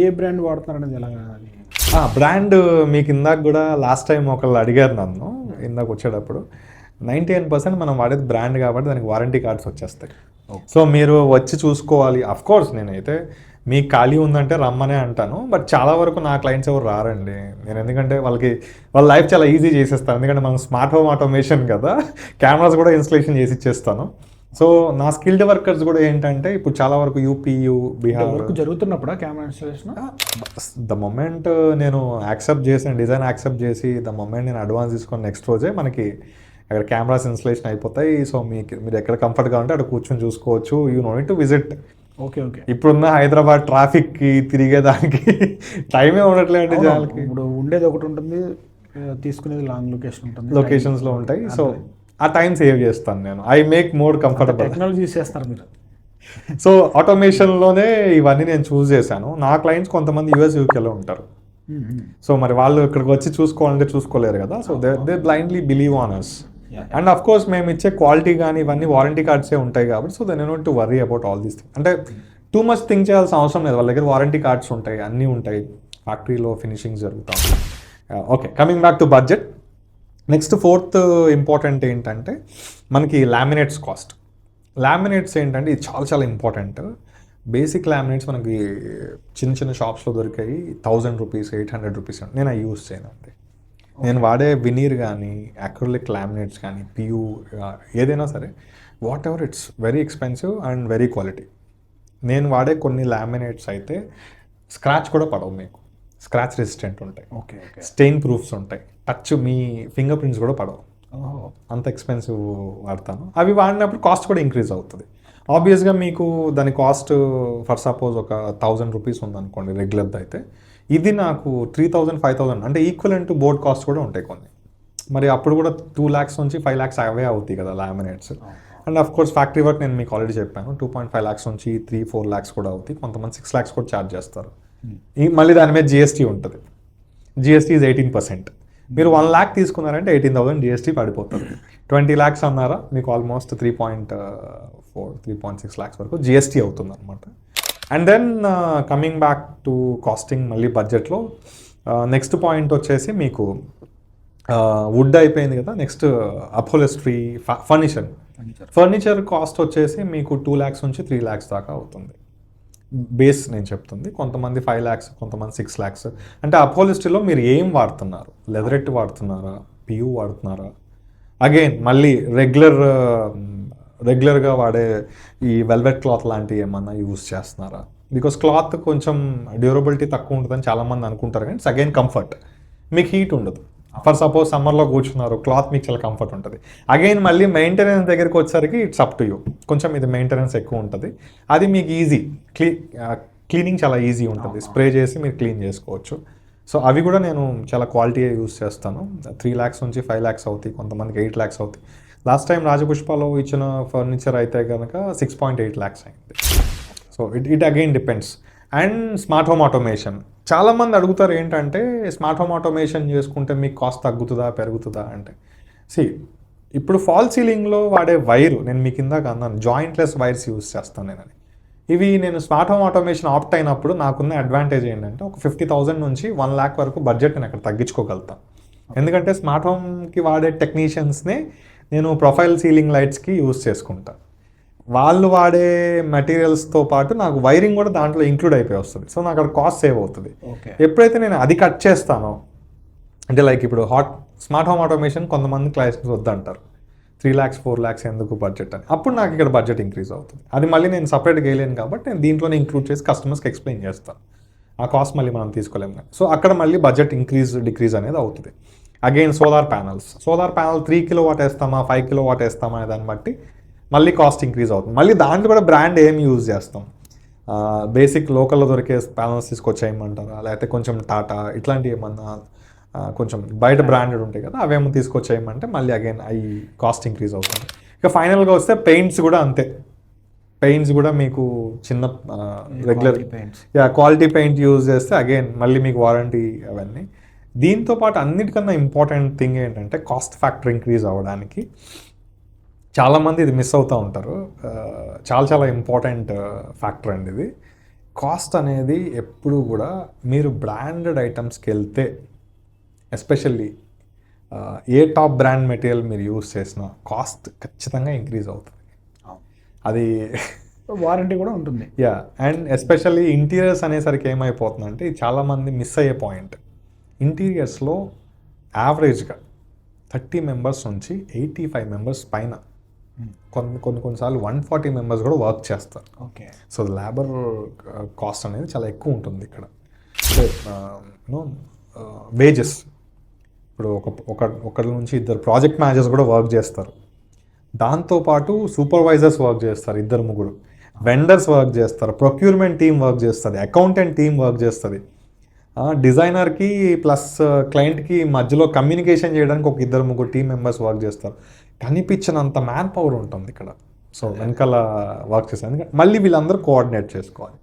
ఏ brand వాడుతున్నారు అనేది ఎలాగా అది? బ్రాండ్ మీకు ఇందాక కూడా లాస్ట్ టైం ఒకళ్ళు అడిగారు నన్ను ఇందాక వచ్చేటప్పుడు. 99% మనం వాడేది బ్రాండ్ కాబట్టి దానికి వారంటీ కార్డ్స్ వచ్చేస్తాయి. సో మీరు వచ్చి చూసుకోవాలి. అఫ్కోర్స్ నేనైతే మీకు ఖాళీ ఉందంటే రమ్మనే అంటాను. బట్ చాలా వరకు నా క్లయింట్స్ ఎవరు రారండి. నేను ఎందుకంటే వాళ్ళ లైఫ్ చాలా ఈజీ చేసేస్తాను. ఎందుకంటే మనం స్మార్ట్ హోమ్ ఆటోమేషన్ కదా, కెమెరాస్ కూడా ఇన్స్టలేషన్ చేసి ఇచ్చేస్తాను. సో నా స్కిల్డ్ వర్కర్స్ కూడా ఏంటంటే ఇప్పుడు చాలా వరకు యూపీయూ, బీహార్ వర్క్ జరుగుతున్నప్పుడు కెమెరా ఇన్స్టాలేషన్ ద మొమెంట్ నేను యాక్సెప్ట్ చేసాను, డిజైన్ యాక్సెప్ట్ చేసి ద మొమెంట్ నేను అడ్వాన్స్ తీసుకొని నెక్స్ట్ రోజే మనకి అక్కడ కెమెరాస్ ఇన్స్టలేషన్ అయిపోతాయి. సో మీరు ఎక్కడ కంఫర్ట్గా ఉంటే అక్కడ కూర్చొని చూసుకోవచ్చు. You know to visit. Okay. ఇప్పుడున్న హైదరాబాద్ ట్రాఫిక్కి తిరిగేదానికి టైమే ఉండట్లేదు జనాలకి. ఇప్పుడు ఉండేది ఒకటి ఉంటుంది, తీసుకునేది లాంగ్ లొకేషన్స్లో ఉంటాయి. సో ఆ టైం సేవ్ చేస్తాను నేను. I make more comfortable. Technology చేస్తారు మీరు. సో ఆటోమేషన్లోనే ఇవన్నీ నేను చూస్ చేశాను. నా క్లయింట్స్ కొంతమంది యూఎస్, యూకేలో ఉంటారు. సో మరి వాళ్ళు ఇక్కడికి వచ్చి చూసుకోవాలంటే చూసుకోలేరు కదా. So they blindly believe on us. And of course మేము ఇచ్చే క్వాలిటీ కానీ ఇవన్నీ వారంటీ కార్డ్సే ఉంటాయి కాబట్టి so then not to worry about all these thing. అంటే టూ మచ్ థింక్ చేయాల్సిన అవసరం లేదు. వాళ్ళ దగ్గర వారంటీ కార్డ్స్ ఉంటాయి, అన్నీ ఉంటాయి, ఫ్యాక్టరీలో ఫినిషింగ్ జరుగుతూ ఉంటాయి. Okay, coming back to budget. Next fourth important ఏంటంటే మనకి లామినేట్స్ కాస్ట్. లామినేట్స్ ఏంటంటే ఇది చాలా చాలా ఇంపార్టెంట్. బేసిక్ లామినేట్స్ మనకి చిన్న చిన్న షాప్స్లో దొరికాయి 1000 రూపీస్, 800 రూపీస్. నేను అవి యూజ్ చేయను అండి. నేను వాడే వినీర్ కానీ అక్రిలిక్ లామినేట్స్ కానీ పియూ ఏదైనా సరే what ever it's very expensive and very quality. నేను వాడే కొన్ని లామినేట్స్ అయితే స్క్రాచ్ కూడా పడవు, మీకు స్క్రాచ్ రెసిస్టెంట్ ఉంటాయి, ఓకే, స్టెయిన్ ప్రూఫ్స్ ఉంటాయి, టచ్ మీ ఫింగర్ ప్రింట్స్ కూడా పడవు. అంత ఎక్స్పెన్సివ్ వాడతాను. అవి వాడినప్పుడు కాస్ట్ కూడా ఇంక్రీజ్ అవుతుంది. ఆబ్వియస్గా మీకు దాని కాస్ట్ ఫర్ సపోజ్ ఒక 1000 రూపీస్ ఉందనుకోండి రెగ్యులర్ది అయితే, ఇది నాకు 3000, 5000 అంటే ఈక్వలెంట్ టు బోర్డ్ కాస్ట్ కూడా ఉంటాయి కొన్ని. మరి అప్పుడు కూడా 2 lakhs నుంచి 5 lakhs అవే అవుతాయి కదా laminates. And of course factory work నేను మీకు ఆల్రెడీ చెప్పాను 2.5 lakhs నుంచి 3-4 lakhs కూడా అవుతాయి. కొంతమంది 6 lakhs కూడా ఛార్జ్ చేస్తారు. మళ్ళీ దాని మీద జిఎస్టీ ఉంటుంది. GST is 18%. మీరు 1 lakh తీసుకున్నారంటే 18,000 జిఎస్టీ పడిపోతుంది. 20 lakhs అన్నారా మీకు ఆల్మోస్ట్ 3.6 lakhs వరకు జిఎస్టీ అవుతుంది అనమాట. And then coming back to costing మళ్ళీ బడ్జెట్లో నెక్స్ట్ పాయింట్ వచ్చేసి మీకు వుడ్ అయిపోయింది కదా. నెక్స్ట్ అప్హోల్స్టరీ, ఫర్నిచర్ కాస్ట్ వచ్చేసి మీకు 2 lakhs నుంచి 3 lakhs దాకా అవుతుంది. బేస్ నేను చెప్తుంది. కొంతమంది 5 lakhs, కొంతమంది 6 lakhs. అంటే అప్హోల్స్టరీలో మీరు ఏం వాడుతున్నారు? లెదరెట్ వాడుతున్నారా, పియూ వాడుతున్నారా, అగైన్ మళ్ళీ రెగ్యులర్గా వాడే ఈ వెల్వెట్ క్లాత్ లాంటివి ఏమన్నా యూజ్ చేస్తున్నారా? బికాస్ క్లాత్ కొంచెం డ్యూరబిలిటీ తక్కువ ఉంటుందని చాలామంది అనుకుంటారు, కానీ ఇట్స్ అగైన్ కంఫర్ట్. మీకు హీట్ ఉండదు. ఫర్ సపోజ్ సమ్మర్లో కూర్చున్నారు, క్లాత్ మీకు చాలా కంఫర్ట్ ఉంటుంది. అగైన్ మళ్ళీ మెయింటెనెన్స్ దగ్గరికి వచ్చేసరికి ఇట్స్ అప్ టు యూ. కొంచెం ఇది మెయింటెనెన్స్ ఎక్కువ ఉంటుంది. అది మీకు ఈజీ, క్లీనింగ్ చాలా ఈజీ ఉంటుంది. స్ప్రే చేసి మీరు క్లీన్ చేసుకోవచ్చు. సో అవి కూడా నేను చాలా క్వాలిటీ యూస్ చేస్తాను. 3 lakhs నుంచి 5 lakhs అవుతాయి, కొంతమందికి 8 lakhs అవుతాయి. లాస్ట్ టైం రాజపుష్పలో ఇచ్చిన ఫర్నిచర్ అయితే కనుక 6.8 lakhs అయింది. So it again depends. And smart home automation చాలామంది అడుగుతారు ఏంటంటే స్మార్ట్ హోమ్ ఆటోమేషన్ చేసుకుంటే మీకు కాస్ట్ తగ్గుతుందా పెరుగుతుందా అంటే, ఇప్పుడు ఫాల్ సీలింగ్లో వాడే వైరు నేను మీకు ఇందాక అన్నాను జాయింట్లెస్ వైర్స్ యూజ్ చేస్తాను నేనని. ఇవి నేను స్మార్ట్ హోమ్ ఆటోమేషన్ ఆప్ట్ అయినప్పుడు నాకున్న అడ్వాంటేజ్ ఏంటంటే ఒక 50,000 నుంచి 1 lakh వరకు బడ్జెట్ నేను అక్కడ తగ్గించుకోగలుగుతాను. ఎందుకంటే స్మార్ట్ హోమ్కి వాడే టెక్నీషియన్స్నే నేను ప్రొఫైల్ సీలింగ్ లైట్స్కి యూజ్ చేసుకుంటాను. వాళ్ళు వాడే మెటీరియల్స్తో పాటు నాకు వైరింగ్ కూడా దాంట్లో ఇంక్లూడ్ అయిపోయి వస్తుంది. సో నాకు అక్కడ కాస్ట్ సేవ్ అవుతుంది. ఎప్పుడైతే నేను అది కట్ చేస్తానో, అంటే లైక్ ఇప్పుడు స్మార్ట్ హోమ్ ఆటోమేషన్ కొంతమంది క్లయింట్స్ వద్దంటారు, 3 lakhs 4 lakhs ఎందుకు బడ్జెట్ అని. అప్పుడు నాకు ఇక్కడ బడ్జెట్ ఇంక్రీజ్ అవుతుంది. అది మళ్ళీ నేను సపరేట్గా వేయలేను కాబట్టి నేను దీంట్లోనే ఇంక్లూడ్ చేసి కస్టమర్స్కి ఎక్స్ప్లెయిన్ చేస్తాను. ఆ కాస్ట్ మళ్ళీ మనం తీసుకోలేము. సో అక్కడ మళ్ళీ బడ్జెట్ డిక్రీజ్ అనేది అవుతుంది. Again solar panel 3 kilowatt వేస్తామా 5 kilowatt వేస్తామా అనే దాన్ని బట్టి మళ్ళీ కాస్ట్ ఇంక్రీజ్ అవుతుంది. మళ్ళీ దాంట్లో కూడా బ్రాండ్ ఏం యూజ్ చేస్తాం? బేసిక్ లోకల్లో దొరికే ప్యానల్స్ తీసుకొచ్చేయమంటారా, లేకపోతే కొంచెం టాటా ఇట్లాంటివి ఏమన్నా కొంచెం బయట బ్రాండెడ్ ఉంటాయి కదా అవేమో తీసుకొచ్చేయమంటే మళ్ళీ అగైన్ అవి కాస్ట్ ఇంక్రీజ్ అవుతుంది. ఇక ఫైనల్గా వస్తే పెయింట్స్ కూడా అంతే. పెయింట్స్ కూడా మీకు చిన్న రెగ్యులర్ క్వాలిటీ పెయింట్ యూజ్ చేస్తే అగైన్ మళ్ళీ మీకు వారంటీ అవన్నీ. దీంతో పాటు అన్నిటికన్నా ఇంపార్టెంట్ థింగ్ ఏంటంటే కాస్ట్ ఫ్యాక్టర్ ఇంక్రీజ్ అవ్వడానికి చాలామంది ఇది మిస్ అవుతూ ఉంటారు. చాలా చాలా ఇంపార్టెంట్ ఫ్యాక్టర్ అండి ఇది. కాస్ట్ అనేది ఎప్పుడు కూడా మీరు బ్రాండెడ్ ఐటమ్స్కి వెళ్తే ఎస్పెషల్లీ ఏ టాప్ బ్రాండ్ మెటీరియల్ మీరు యూస్ చేసినా కాస్ట్ ఖచ్చితంగా ఇంక్రీజ్ అవుతుంది. అది వారంటీ కూడా ఉంటుంది. యా, అండ్ ఎస్పెషల్లీ ఇంటీరియర్స్ అనేసరికి ఏమైపోతుందంటే ఇది చాలామంది మిస్ అయ్యే పాయింట్. ఇంటీరియర్స్లో యావరేజ్గా 30 మెంబర్స్ నుంచి 85 మెంబర్స్ పైన కొన్నిసార్లు 140 మెంబర్స్ కూడా వర్క్ చేస్తారు. ఓకే. సో లేబర్ కాస్ట్ అనేది చాలా ఎక్కువ ఉంటుంది ఇక్కడ. వేజెస్ ఇప్పుడు ఒకరి నుంచి ఇద్దరు ప్రాజెక్ట్ మేనేజర్స్ కూడా వర్క్ చేస్తారు. దాంతోపాటు సూపర్వైజర్స్ వర్క్ చేస్తారు, 2-3 వెండర్స్ వర్క్ చేస్తారు, ప్రొక్యూర్మెంట్ టీం వర్క్ చేస్తుంది, అకౌంటెంట్ టీం వర్క్ చేస్తుంది, డిజైనర్కి ప్లస్ క్లయింట్కి మధ్యలో కమ్యూనికేషన్ చేయడానికి ఒక 2-3 టీం మెంబర్స్ వర్క్ చేస్తారు. కనిపించినంత మ్యాన్ పవర్ ఉంటుంది ఇక్కడ. సో వెనకాల వర్క్ చేస్తారు. మళ్ళీ వీళ్ళందరూ కోఆర్డినేట్ చేసుకోవాలి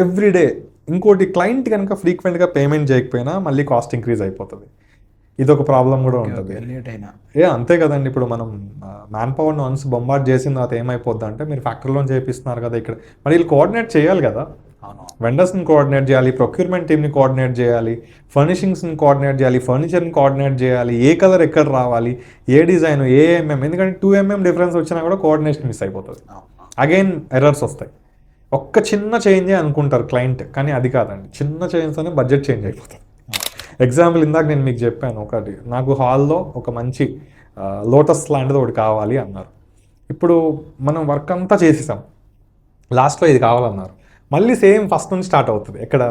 ఎవ్రీడే. ఇంకోటి, క్లయింట్ కనుక ఫ్రీక్వెంట్గా పేమెంట్ చేయకపోయినా మళ్ళీ కాస్ట్ ఇంక్రీజ్ అయిపోతుంది. ఇది ఒక ప్రాబ్లం కూడా ఉంటుంది. లేట్ అయినా అంతే కదండి. ఇప్పుడు మనం మ్యాన్ పవర్ని వన్స్ బొంబార్డ్ చేసిన తర్వాత ఏమైపోద్ది అంటే మీరు ఫ్యాక్టరీలో చేపిస్తున్నారు కదా, ఇక్కడ మరి వీళ్ళు కోఆర్డినేట్ చేయాలి కదా. వెండర్స్ని కోఆర్డినేట్ చేయాలి, ప్రొక్యూర్మెంట్ టీమ్ని కోఆర్డినేట్ చేయాలి, ఫర్నిషింగ్స్ని కోఆర్డినేట్ చేయాలి, ఫర్నిచర్ని కోఆర్డినేట్ చేయాలి, ఏ కలర్ ఎక్కడ రావాలి, ఏ డిజైన్, ఏ ఎంఎం. ఎందుకంటే 2 mm డిఫరెన్స్ వచ్చినా కూడా కోఆర్డినేషన్ మిస్ అయిపోతుంది. అగైన్ ఎర్రర్స్ వస్తాయి. ఒక్క చిన్న చేంజే అనుకుంటారు క్లయింట్, కానీ అది కాదండి. చిన్న చేంజ్తోనే బడ్జెట్ చేంజ్ అయిపోతుంది. ఎగ్జాంపుల్ ఇందాక నేను మీకు చెప్పాను, ఒకటి నాకు హాల్లో ఒక మంచి లోటస్ లాంటిది ఒకటి కావాలి అన్నారు. ఇప్పుడు మనం వర్క్ అంతా చేసేసాం, లాస్ట్లో ఇది కావాలన్నారు. మళ్ళీ సేమ్ ఫస్ట్ నుంచి స్టార్ట్ అవుతుంది. ఎక్కడ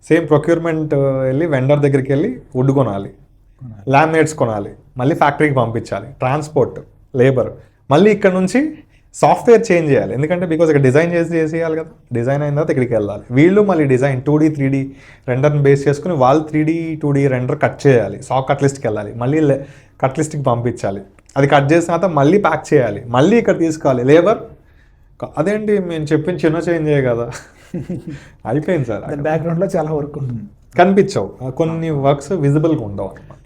సేమ్ ప్రొక్యూర్మెంట్ వెళ్ళి వెండర్ దగ్గరికి వెళ్ళి వుడ్ కొనాలి, లామినేట్స్ కొనాలి, మళ్ళీ ఫ్యాక్టరీకి పంపించాలి, ట్రాన్స్పోర్ట్, లేబర్, మళ్ళీ ఇక్కడ నుంచి సాఫ్ట్వేర్ చేంజ్ చేయాలి. ఎందుకంటే బికాజ్ ఇక్కడ డిజైన్ చేసేయాలి కదా. డిజైన్ అయిన తర్వాత ఇక్కడికి వెళ్ళాలి. వీళ్ళు మళ్ళీ డిజైన్ 2D 3D రెండర్ని బేస్ చేసుకుని వాళ్ళు 3D 2D రెండర్ కట్ చేయాలి, సాక్ కట్ లిస్ట్కి వెళ్ళాలి, మళ్ళీ కట్ లిస్ట్కి పంపించాలి, అది కట్ చేసిన తర్వాత మళ్ళీ ప్యాక్ చేయాలి, మళ్ళీ ఇక్కడ తీసుకోవాలి లేబర్. అదేంటి మేము చెప్పిన చిన్న చేంజ్ కదా, అయిపోయింది సార్. బ్యాక్గ్రౌండ్లో చాలా వర్క్ ఉంటుంది, కనిపించవు కొన్ని వర్క్స్, విజిబుల్గా ఉండవు అనమాట.